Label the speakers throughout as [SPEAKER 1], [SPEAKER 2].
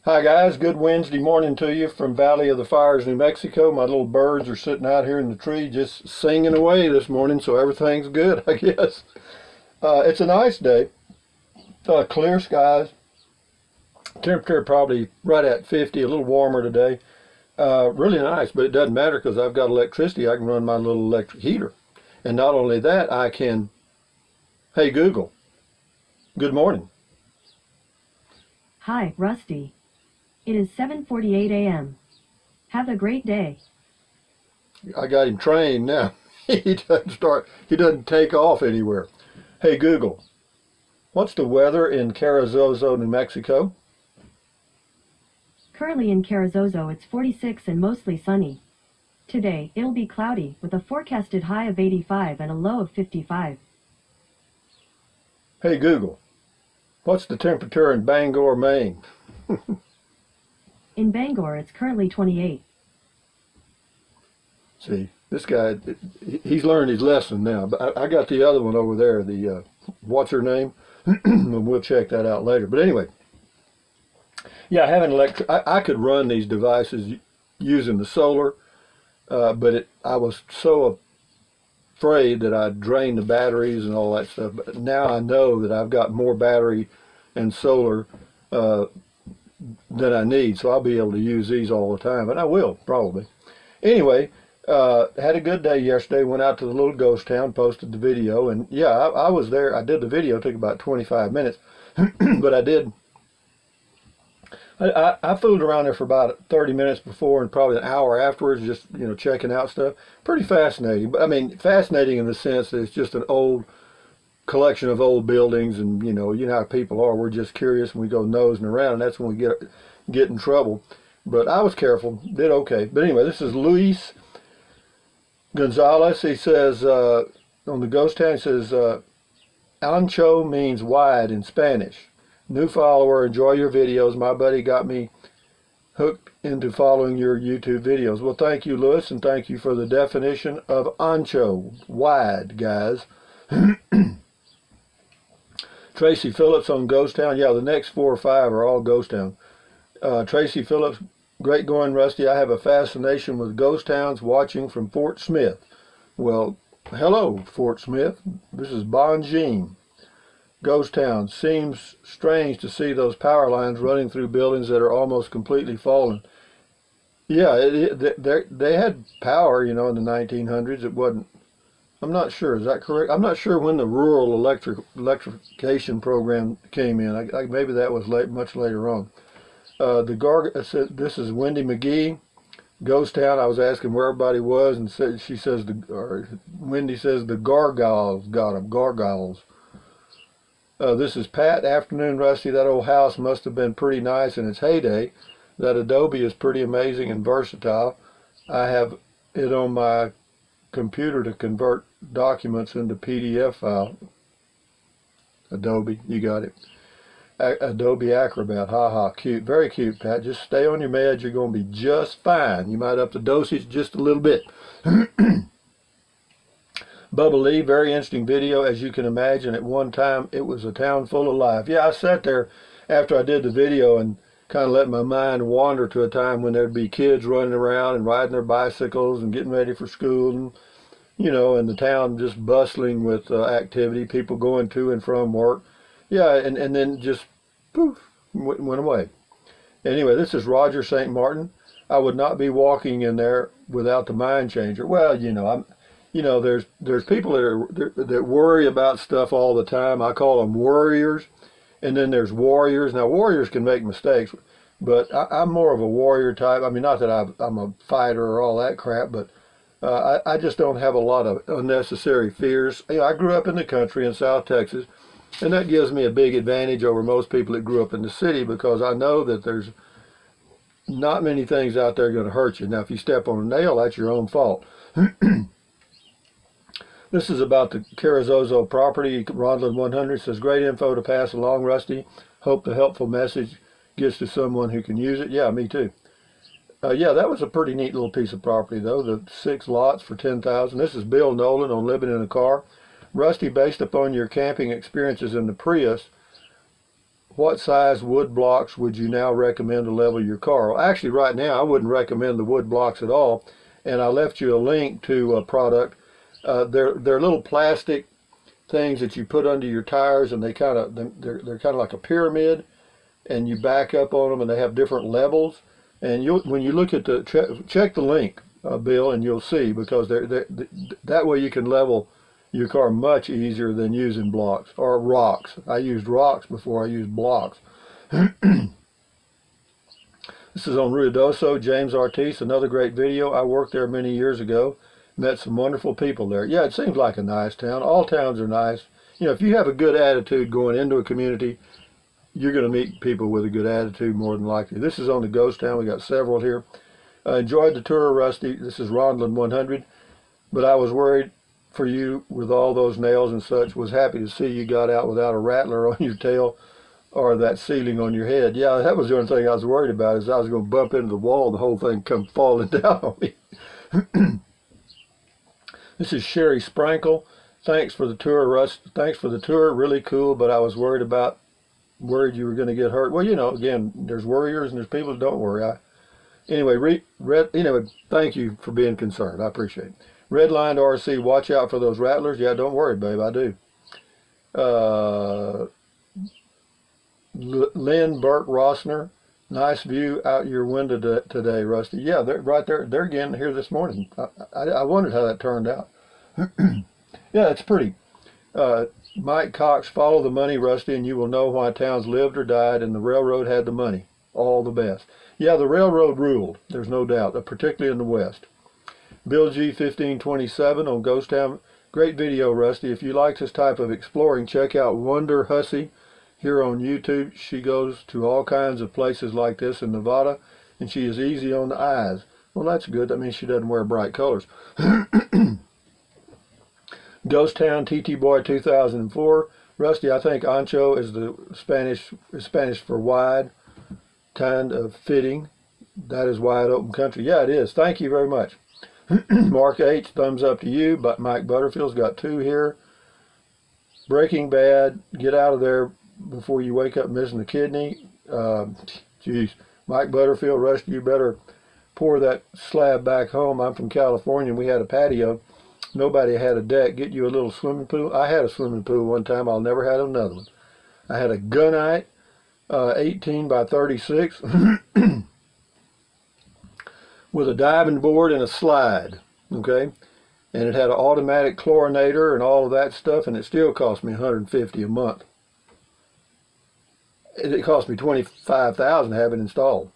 [SPEAKER 1] Hi guys, good Wednesday morning to you from Valley of the Fires, New Mexico. My little birds are sitting out here in the tree just singing away this morning, so everything's good, I guess. It's a nice day, clear skies, temperature probably right at 50, a little warmer today. Really nice, but it doesn't matter because I've got electricity. I can run my little electric heater. And not only that, I can, hey Google, good morning.
[SPEAKER 2] Hi, Rusty. It is 7:48 a.m. Have a great day.
[SPEAKER 1] I got him trained now. He doesn't take off anywhere. Hey Google, what's the weather in Carrizozo, New Mexico?
[SPEAKER 2] Currently in Carrizozo it's 46 and mostly sunny. Today, it'll be cloudy with a forecasted high of 85 and a low of 55.
[SPEAKER 1] Hey Google, what's the temperature in Bangor, Maine?
[SPEAKER 2] In Bangor it's currently 28.
[SPEAKER 1] See, this guy, he's learned his lesson now. But I got the other one over there, the, what's her name? And we'll check that out later. But anyway, yeah, having I could run these devices using the solar, but I was so afraid that I'd drain the batteries and all that stuff. But now I know that I've got more battery and solar than I need, so I'll be able to use these all the time, and I will probably. Anyway, had a good day yesterday. Went out to the little ghost town, posted the video, and yeah, I was there. I did the video. It took about 25 minutes, but I fooled around there for about 30 minutes before and probably an hour afterwards, just checking out stuff. Pretty fascinating, but I mean fascinating in the sense that it's just an old collection of old buildings, and you know how people are. We're just curious and we go nosing around, and that's when we get in trouble. But I was careful, did okay. But anyway, this is Luis Gonzalez. He says on the ghost town, he says ancho means wide in Spanish. New follower, enjoy your videos. My buddy got me hooked into following your YouTube videos. Well, thank you, Luis, and thank you for the definition of ancho, wide, guys. Tracy Phillips on Ghost Town. Yeah, the next 4 or 5 are all Ghost Town. Tracy Phillips, great going, Rusty. I have a fascination with ghost towns watching from Fort Smith. Well, hello, Fort Smith. This is Bonjean. Ghost Town. Seems strange to see those power lines running through buildings that are almost completely fallen. Yeah, they had power, in the 1900s. It wasn't. I'm not sure. Is that correct? I'm not sure when the rural electrification program came in. Maybe that was much later on. This is Wendy McGee, Ghost Town. I was asking where everybody was, and Wendy says the gargoyles got them. Gargoyles. This is Pat. Afternoon, Rusty. That old house must have been pretty nice in its heyday. That Adobe is pretty amazing and versatile. I have it on my computer to convert documents into PDF file. Adobe, you got it. Adobe Acrobat, haha, cute, very cute, Pat. Just stay on your meds, you're going to be just fine. You might up the dosage just a little bit. Bubba Lee, very interesting video. As you can imagine, at one time it was a town full of life. Yeah, I sat there after I did the video and kind of let my mind wander to a time when there'd be kids running around and riding their bicycles and getting ready for school, and and the town just bustling with activity, people going to and from work. Yeah, and then just poof, went away. Anyway, this is Roger St. Martin. I would not be walking in there without the mind changer. Well, there's people that worry about stuff all the time. I call them worriers. And then there's warriors. Now, warriors can make mistakes, but I'm more of a warrior type. I mean, not that I'm a fighter or all that crap, but I just don't have a lot of unnecessary fears. I grew up in the country in South Texas, and that gives me a big advantage over most people that grew up in the city, because I know that there's not many things out there going to hurt you. Now, if you step on a nail, that's your own fault. This is about the Carrizozo property. Ronlin 100 says, great info to pass along, Rusty. Hope the helpful message gets to someone who can use it. Yeah, me too. Yeah, that was a pretty neat little piece of property, though. The 6 lots for $10,000. This is Bill Nolan on Living in a Car. Rusty, based upon your camping experiences in the Prius, what size wood blocks would you now recommend to level your car? Well, actually, right now, I wouldn't recommend the wood blocks at all. And I left you a link to a product. They're little plastic things that you put under your tires, and they're kind of like a pyramid, and you back up on them, and they have different levels. And when you look at check the link, Bill, and you'll see, because that way you can level your car much easier than using blocks or rocks. I used rocks before I used blocks. This is on Ruidoso, James Ortiz, another great video. I worked there many years ago. Met some wonderful people there. Yeah, it seems like a nice town. All towns are nice. You know, if you have a good attitude going into a community, you're going to meet people with a good attitude more than likely. This is on the ghost town. We got several here. Enjoyed the tour, Rusty. This is Ronlin 100. But I was worried for you with all those nails and such. Was happy to see you got out without a rattler on your tail or that ceiling on your head. Yeah, that was the only thing I was worried about, is I was going to bump into the wall and the whole thing come falling down on me. This is Sherry Sprankle. Thanks for the tour, Russ. Thanks for the tour. Really cool, but I was worried you were going to get hurt. Well, you know, again, there's worriers and there's people that don't worry. Anyway, thank you for being concerned. I appreciate it. Redlined RC, watch out for those rattlers. Yeah, don't worry, babe, I do. Lynn Burke Rossner, nice view out your window today, Rusty. Yeah, they're right there. They're again here this morning. I wondered how that turned out. Yeah, it's pretty. Mike Cox, follow the money, Rusty, and you will know why towns lived or died, and the railroad had the money. All the best. Yeah, the railroad ruled. There's no doubt, particularly in the West. Bill G 1527 on Ghost Town. Great video, Rusty. If you like this type of exploring, check out Wonder Hussey here on YouTube. She goes to all kinds of places like this in Nevada, and she is easy on the eyes. Well, that's good. That means she doesn't wear bright colors. Ghost Town TT Boy 2004. Rusty, I think ancho is the Spanish for wide, kind of fitting. That is wide open country. Yeah, it is. Thank you very much. Mark H, thumbs up to you. But Mike Butterfield's got 2 here. Breaking Bad, get out of there before you wake up missing a kidney. Geez, Mike Butterfield, Rusty, you better pour that slab back home. I'm from California, and we had a patio. Nobody had a deck. Get you a little swimming pool. I had a swimming pool one time. I'll never have another one. I had a gunite, 18 by 36, with a diving board and a slide. Okay, and it had an automatic chlorinator and all of that stuff, and it still cost me $150 a month. It cost me $25,000 to have it installed.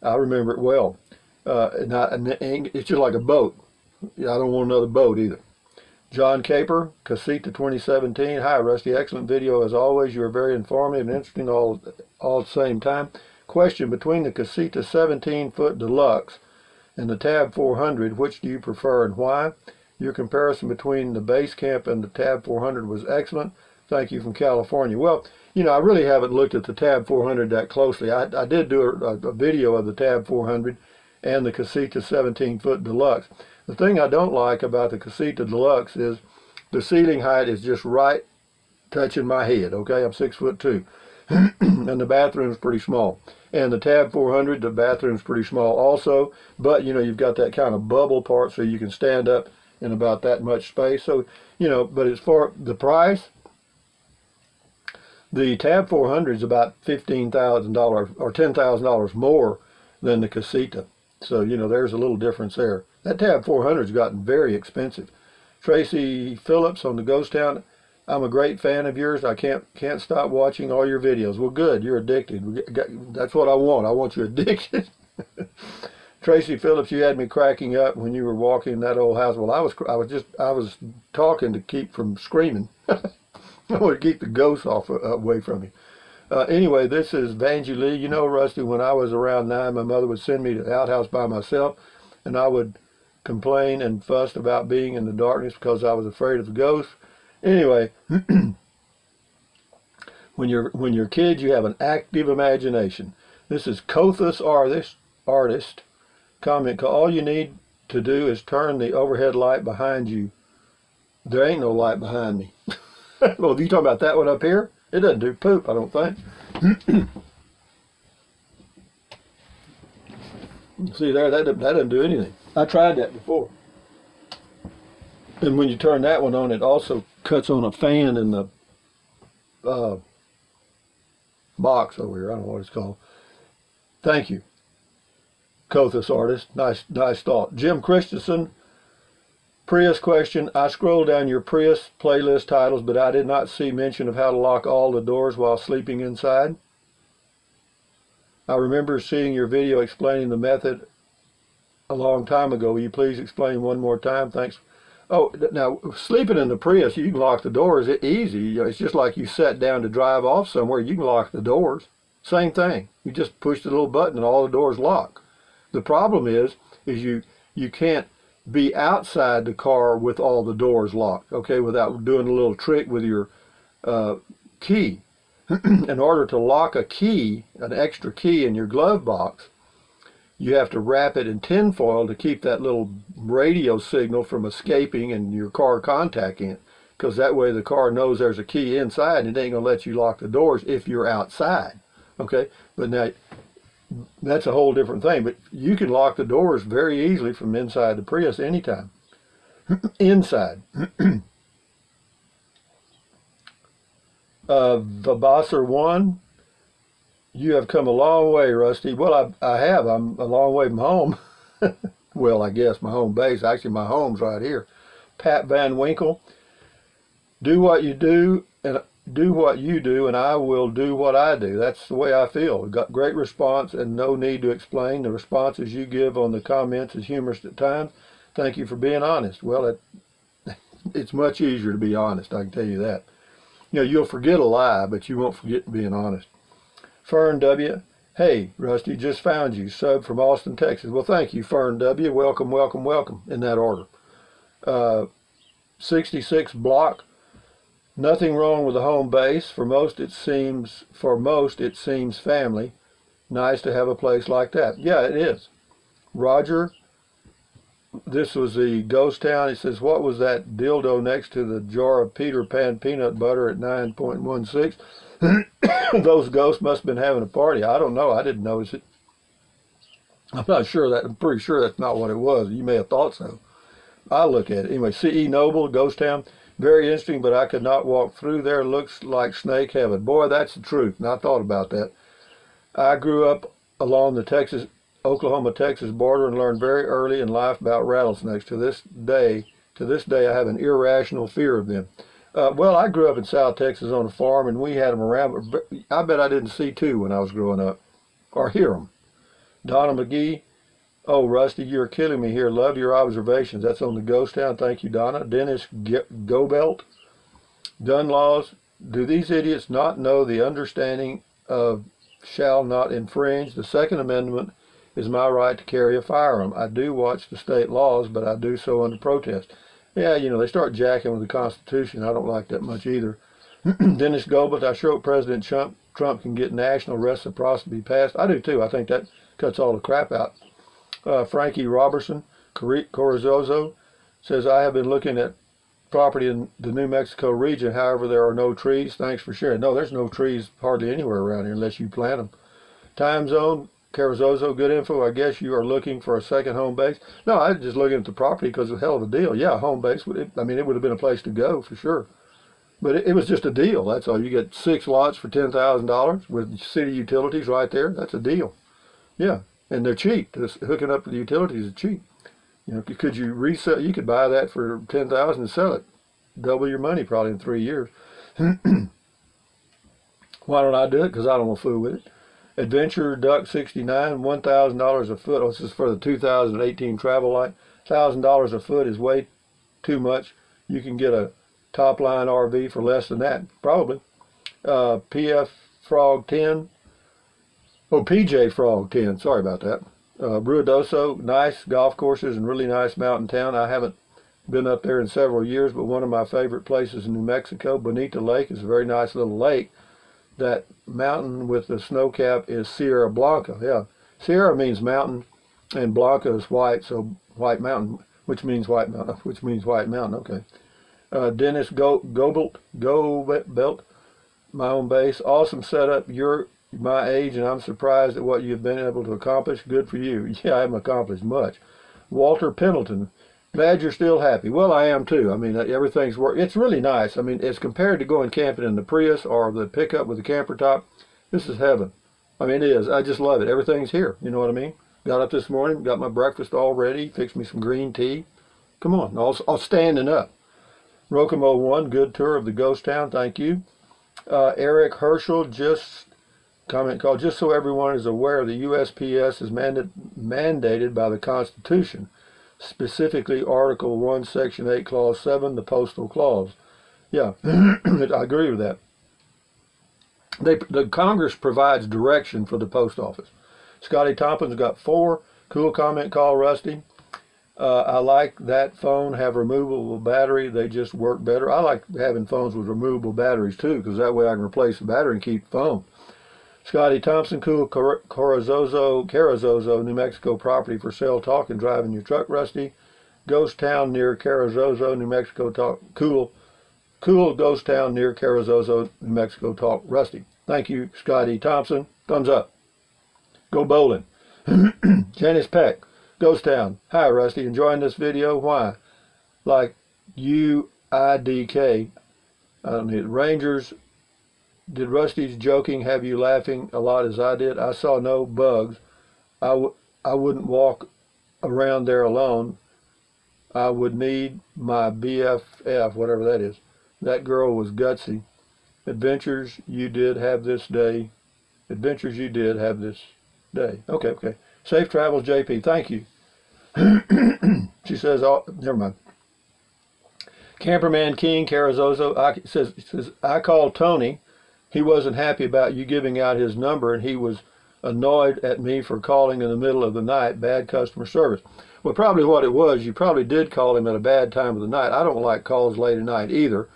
[SPEAKER 1] I remember it well. And it's just like a boat. I don't want another boat either. John Caper, Casita 2017. Hi, Rusty. Excellent video as always. You are very informative and interesting all at the same time. Question: between the Casita 17-foot Deluxe and the Tab 400, which do you prefer and why? Your comparison between the Base Camp and the Tab 400 was excellent. Thank you, from California. Well, you know, I really haven't looked at the Tab 400 that closely. I did do a video of the Tab 400 and the Casita 17-foot Deluxe. The thing I don't like about the Casita Deluxe is the ceiling height is just right touching my head. Okay, I'm 6'2", and the bathroom's pretty small. And the Tab 400, the bathroom's pretty small also, but you know, you've got that kind of bubble part so you can stand up in about that much space. So, you know, but as far the price, the Tab 400 is about $15,000 or $10,000 more than the Casita. So, you know, there's a little difference there. That Tab 400 has gotten very expensive. Tracy Phillips on the Ghost Town. I'm a great fan of yours. I can't stop watching all your videos. Well, good. You're addicted. That's what I want. I want you addicted. Tracy Phillips, you had me cracking up when you were walking in that old house. Well, I was talking to keep from screaming. I want to keep the ghosts away from me. Anyway, this is Vangie Lee. You know, Rusty, when I was around 9, my mother would send me to the outhouse by myself, and I would complain and fuss about being in the darkness because I was afraid of the ghosts. Anyway, when you're kids, you have an active imagination. This is Cothus Artist. Comment: all you need to do is turn the overhead light behind you. There ain't no light behind me. Well, you talking about that one up here? It doesn't do poop, I don't think. See there, that doesn't do anything. I tried that before. And when you turn that one on, it also cuts on a fan in the box over here. I don't know what it's called. Thank you, Kothas artist. Nice thought. Jim Christensen, Prius question. I scrolled down your Prius playlist titles, but I did not see mention of how to lock all the doors while sleeping inside. I remember seeing your video explaining the method a long time ago. Will you please explain one more time? Thanks. Oh, now, sleeping in the Prius, you can lock the doors easy. It's just like you sat down to drive off somewhere. You can lock the doors. Same thing. You just push the little button and all the doors lock. The problem is you can't be outside the car with all the doors locked, okay, without doing a little trick with your key. In order to lock a key, an extra key in your glove box, you have to wrap it in tin foil to keep that little radio signal from escaping and your car contacting it, because that way the car knows there's a key inside and it ain't going to let you lock the doors if you're outside. Okay, but now that's a whole different thing. But you can lock the doors very easily from inside the Prius anytime. Inside. Vabasser1, you have come a long way, Rusty. Well, I have. I'm a long way from home. Well, I guess my home base. Actually, my home's right here. Pat Van Winkle, do what you do, and I will do what I do. That's the way I feel. We've got great response and no need to explain. The responses you give on the comments is humorous at times. Thank you for being honest. Well, it's much easier to be honest, I can tell you that. You know, you'll forget a lie, but you won't forget being honest. Fern W. Hey, Rusty, just found you. Sub from Austin, Texas. Well, thank you, Fern W. Welcome, welcome, welcome, in that order. 66 Block. Nothing wrong with the home base. For most, it seems family. Nice to have a place like that. Yeah, it is. Roger, this was the ghost town. He says, what was that dildo next to the jar of Peter Pan peanut butter at 9.16? Those ghosts must have been having a party. I don't know. I didn't notice it. I'm not sure that. I'm pretty sure that's not what it was. You may have thought so. I'll look at it. Anyway, C.E. Noble, Ghost Town. Very interesting, but I could not walk through there. Looks like snake heaven. Boy, that's the truth. And I thought about that. I grew up along the Oklahoma-Texas border and learned very early in life about rattlesnakes. To this day, I have an irrational fear of them. Well, I grew up in South Texas on a farm, and we had them around. But I bet I didn't see two when I was growing up, or hear them. Donna McGee. Oh, Rusty, you're killing me here. Love your observations. That's on the Ghost Town. Thank you, Donna. Dennis Gobelt. Gun laws. Do these idiots not know the understanding of shall not infringe? The Second Amendment is my right to carry a firearm. I do watch the state laws, but I do so under protest. Yeah, you know, they start jacking with the Constitution. I don't like that much either. Dennis Gobelt. I sure hope President Trump can get national reciprocity passed. I do too. I think that cuts all the crap out. Frankie Robertson, Corazozo, says, I have been looking at property in the New Mexico region. However, there are no trees. Thanks for sharing. No, there's no trees hardly anywhere around here unless you plant them. Time zone, Corazozo, good info. I guess you are looking for a second home base. No, I was just looking at the property because it's a hell of a deal. Yeah, home base. I mean, it would have been a place to go for sure. But it was just a deal. That's all. You get 6 lots for $10,000 with city utilities right there. That's a deal. Yeah. And they're cheap. Just hooking up to the utilities is cheap. You know, could you resell? You could buy that for $10,000 and sell it, double your money probably in 3 years. Why don't I do it? Because I don't want to fool with it. Adventure Duck 69, $1,000 a foot. Oh, this is for the 2018 Travel Light. $1,000 a foot is way too much. You can get a top line RV for less than that, probably. PF Frog 10. Oh, PJ Frog 10, sorry about that. Ruidoso, nice golf courses and really nice mountain town. I haven't been up there in several years, but one of my favorite places in New Mexico, Bonita Lake, is a very nice little lake. That mountain with the snow cap is Sierra Blanca. Yeah, Sierra means mountain, and Blanca is white, so white mountain, which means white mountain. Okay. Dennis Gobelt. my own base. Awesome setup. You're my age, and I'm surprised at what you've been able to accomplish. Good for you. Yeah, I haven't accomplished much. Walter Pendleton. Glad you're still happy. Well, I am too. I mean, everything's it's really nice. I mean, as compared to going camping in the Prius or the pickup with the camper top, this is heaven. I mean, it is. I just love it. Everything's here. You know what I mean? Got up this morning, got my breakfast all ready, fixed me some green tea. Come on, all standing up. Rokomo 1, good tour of the ghost town. Thank you. Eric Herschel, just comment called, just so everyone is aware, the USPS is mandated by the Constitution, specifically Article 1, Section 8, Clause 7, the Postal Clause. Yeah, I agree with that. The Congress provides direction for the post office. Scotty Tompkins got 4. Cool comment call, Rusty. I like that phone have removable battery. They just work better. I like having phones with removable batteries too, because that way I can replace the battery and keep the phone. Scotty Thompson, cool Carrizozo, New Mexico property for sale. Talk and driving your truck, Rusty. Ghost town near Carrizozo, New Mexico. Talk. Cool ghost town near Carrizozo, New Mexico. Talk, Rusty. Thank you, Scotty Thompson. Thumbs up. Go bowling. Janice Peck. Ghost Town. Hi, Rusty. Enjoying this video? Why? Like UIDK. I don't need it. Rangers. Did Rusty's joking have you laughing a lot as I did? I saw no bugs. I wouldn't walk around there alone. I would need my BFF, whatever that is. That girl was gutsy. Adventures you did have this day. Adventures you did have this day. Okay. Safe travels, JP. Thank you. She says, oh, never mind. Camperman King, Carrizozo, says, I called Tony. He wasn't happy about you giving out his number, and he was annoyed at me for calling in the middle of the night. Bad customer service. Well, probably what it was, you probably did call him at a bad time of the night. I don't like calls late at night either.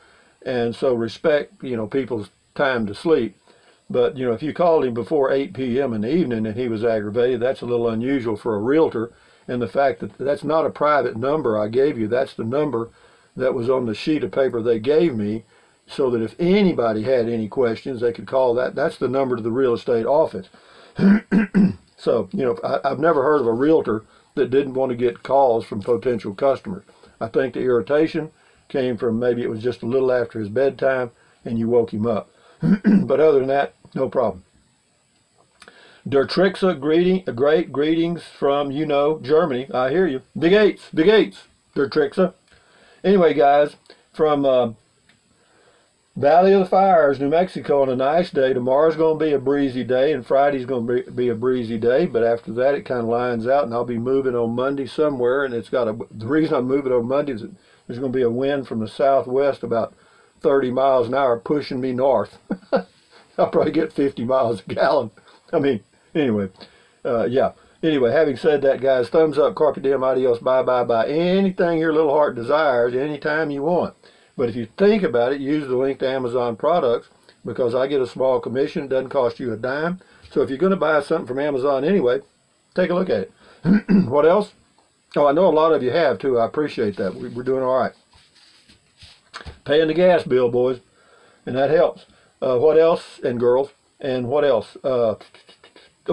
[SPEAKER 1] And so respect, people's time to sleep. But, if you called him before 8 p.m. in the evening and he was aggravated, that's a little unusual for a realtor. And the fact that that's not a private number I gave you, that's the number that was on the sheet of paper they gave me, so that if anybody had any questions, they could call that. That's the number to the real estate office. So, I've never heard of a realtor that didn't want to get calls from potential customers. I think the irritation came from maybe it was just a little after his bedtime and you woke him up. But other than that, no problem. Der Trixa, great greetings from, Germany. I hear you. Big eights, Der Trixa. Anyway, guys, from Valley of the Fires, New Mexico, on a nice day. Tomorrow's going to be a breezy day, and Friday's going to be a breezy day, but after that it kind of lines out, and I'll be moving on Monday somewhere, and the reason I'm moving on Monday is that there's going to be a wind from the southwest about 30 miles an hour pushing me north. I'll probably get 50 miles a gallon. Anyway, yeah. Anyway, having said that, guys, thumbs up, carpe diem, adios, bye. Anything your little heart desires, anytime you want. But if you think about it, use the link to Amazon products, because I get a small commission. It doesn't cost you a dime. So if you're going to buy something from Amazon anyway, take a look at it. What else? Oh, I know a lot of you have, too. I appreciate that. We're doing all right. Paying the gas bill, boys, and that helps. What else? And girls. And what else?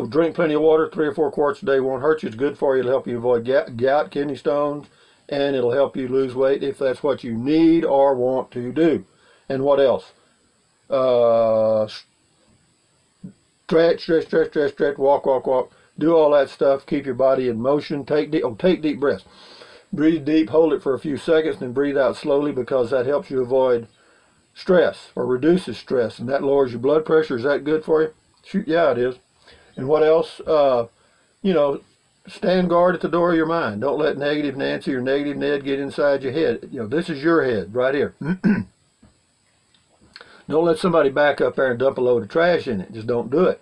[SPEAKER 1] Drink plenty of water. 3 or 4 quarts a day won't hurt you. It's good for you. It'll help you avoid gout, kidney stones, and it'll help you lose weight if that's what you need or want to do. And what else? Stretch, walk. Do all that stuff. Keep your body in motion. Take deep breaths. Breathe deep, hold it for a few seconds, then breathe out slowly, because that helps you avoid stress or reduces stress, and that lowers your blood pressure. Is that good for you? Shoot, yeah, it is. And what else? Stand guard at the door of your mind. Don't let negative Nancy or negative Ned get inside your head. This is your head right here. Don't let somebody back up there and dump a load of trash in it. Just don't do it.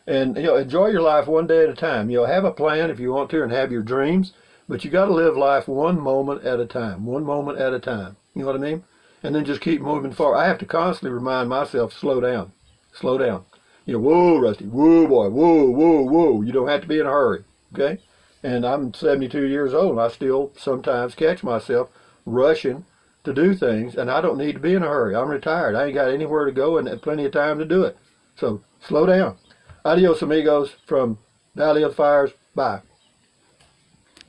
[SPEAKER 1] And enjoy your life one day at a time. Have a plan if you want to, and have your dreams, but you got to live life one moment at a time. One moment at a time. You know what I mean? And then just keep moving forward. I have to constantly remind myself, slow down. Slow down. Whoa, Rusty. Whoa, boy. Whoa. You don't have to be in a hurry. Okay? And I'm 72 years old, and I still sometimes catch myself rushing to do things, and I don't need to be in a hurry. I'm retired. I ain't got anywhere to go and plenty of time to do it. So slow down. Adios, amigos, from Valley of Fires. Bye.